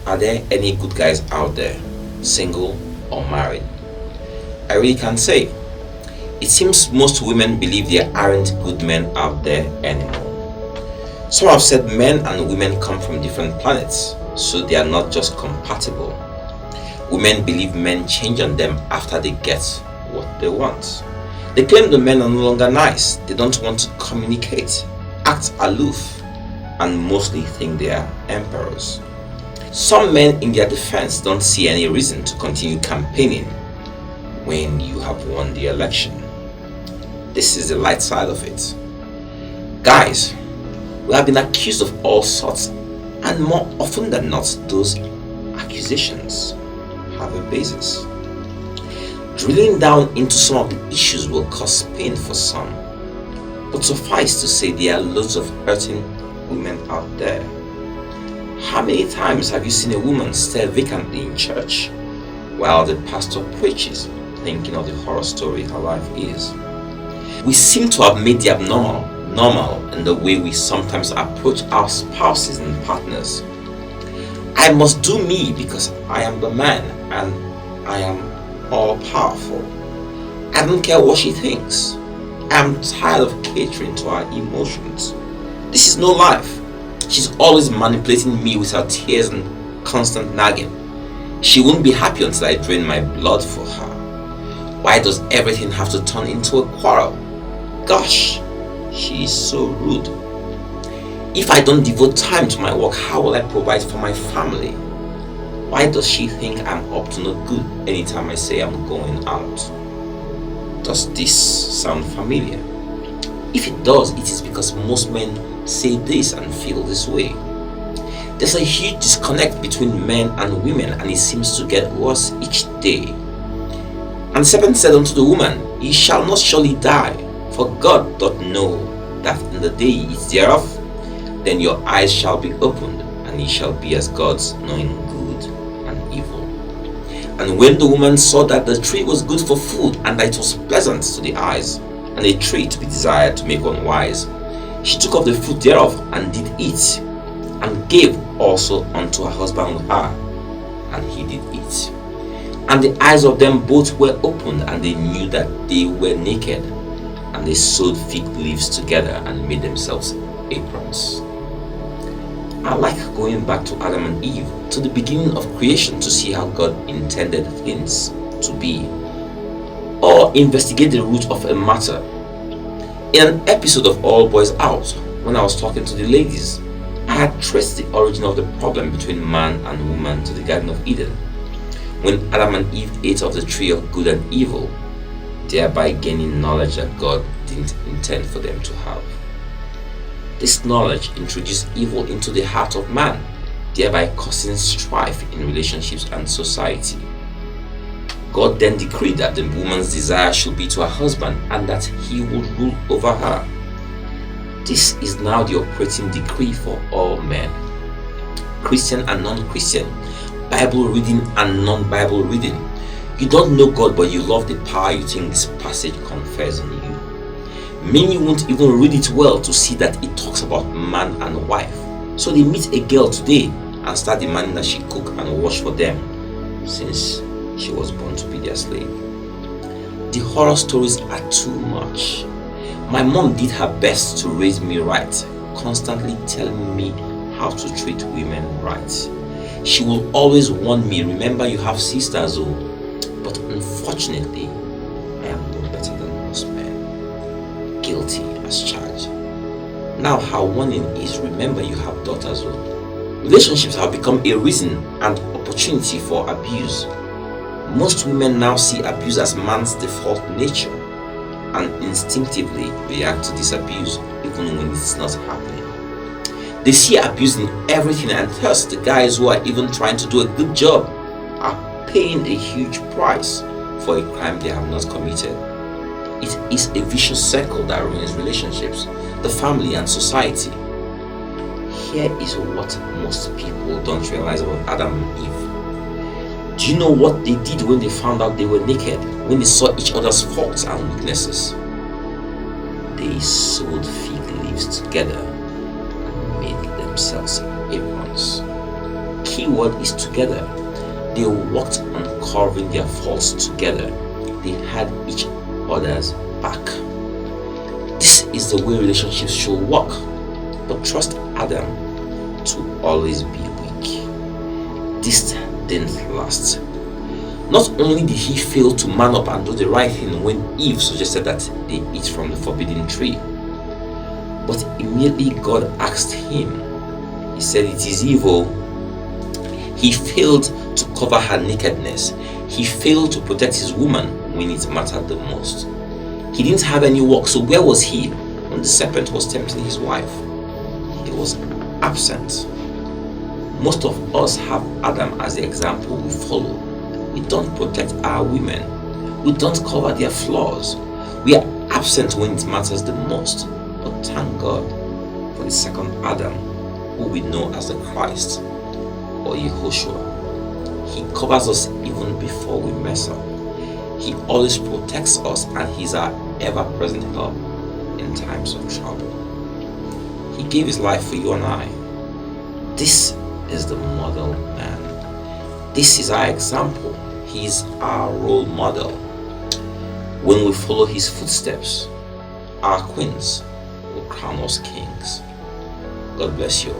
Are there any good guys out there, single or married? I really can't say. It seems most women believe there aren't good men out there anymore. Some have said men and women come from different planets, so they are not just compatible. Women believe men change on them after they get what they want. They claim the men are no longer nice, they don't want to communicate, act aloof, and mostly think they are emperors. Some men in their defense don't see any reason to continue campaigning when you have won the election. This is the light side of it. Guys, we have been accused of all sorts, and more often than not, those accusations have a basis. Drilling down into some of the issues will cause pain for some, but suffice to say there are loads of hurting women out there. How many times have you seen a woman stare vacantly in church while the pastor preaches, thinking of the horror story her life is? We seem to have made the abnormal normal in the way we sometimes approach our spouses and partners. I must do me because I am the man and I am all powerful. I don't care what she thinks. I am tired of catering to her emotions. This is no life. She's always manipulating me with her tears and constant nagging. She won't be happy until I drain my blood for her. Why does everything have to turn into a quarrel? Gosh, she is so rude. If I don't devote time to my work, how will I provide for my family? Why does she think I'm up to no good anytime I say I'm going out? Does this sound familiar? If it does, it is because most men say this and feel this way. There's a huge disconnect between men and women, and it seems to get worse each day. And the serpent said unto the woman, Ye shall not surely die, for God doth know that in the day ye eat thereof, then your eyes shall be opened, and ye shall be as gods, knowing good and evil. And when the woman saw that the tree was good for food, and that it was pleasant to the eyes, and a tree to be desired to make one wise, she took of the fruit thereof, and did eat, and gave also unto her husband with her, and he did eat. And the eyes of them both were opened, and they knew that they were naked, and they sewed fig leaves together, and made themselves aprons. I like going back to Adam and Eve, to the beginning of creation, to see how God intended things to be, or investigate the root of a matter. In an episode of All Boys Out, when I was talking to the ladies, I had traced the origin of the problem between man and woman to the Garden of Eden, when Adam and Eve ate of the tree of good and evil, thereby gaining knowledge that God didn't intend for them to have. This knowledge introduced evil into the heart of man, thereby causing strife in relationships and society. God then decreed that the woman's desire should be to her husband and that he would rule over her. This is now the operating decree for all men, Christian and non-Christian, Bible reading and non-Bible reading. You don't know God, but you love the power you think this passage confers on you. Many won't even read it well to see that it talks about man and wife. So they meet a girl today and start demanding that she cook and wash for them, since she was born to be their slave. The horror stories are too much. My mom did her best to raise me right, constantly telling me how to treat women right. She will always warn me, remember you have sisters, but unfortunately, I am no better than most men. Guilty as charged. Now her warning is, remember you have daughters. Relationships have become a reason and opportunity for abuse. Most women now see abuse as man's default nature and instinctively react to this abuse even when it's not happening. They see abuse in everything, and thus the guys who are even trying to do a good job are paying a huge price for a crime they have not committed. It is a vicious circle that ruins relationships, the family and society. Here is what most people don't realize about Adam and Eve. Do you know what they did when they found out they were naked? When they saw each other's faults and weaknesses? They sewed fig leaves together and made themselves aprons. key word is together. They worked on covering their faults together. They had each other's back. This is the way relationships should work. But trust Adam to always be weak. This didn't last. Not only did he fail to man up and do the right thing when Eve suggested that they eat from the forbidden tree, but immediately God asked him, he said, "It is evil." He failed to cover her nakedness. He failed to protect his woman when it mattered the most. He didn't have any work, so where was he when the serpent was tempting his wife? He was absent. Most of us have Adam as the example we follow. We don't protect our women. We don't cover their flaws. We are absent when it matters the most. But thank God for the second Adam, who we know as the Christ or Yehoshua. He covers us even before we mess up. He always protects us, and he's our ever-present help in times of trouble. He gave his life for you and I. This is the model man. This is our example. He's our role model. When we follow his footsteps, our queens will crown us kings. God bless you.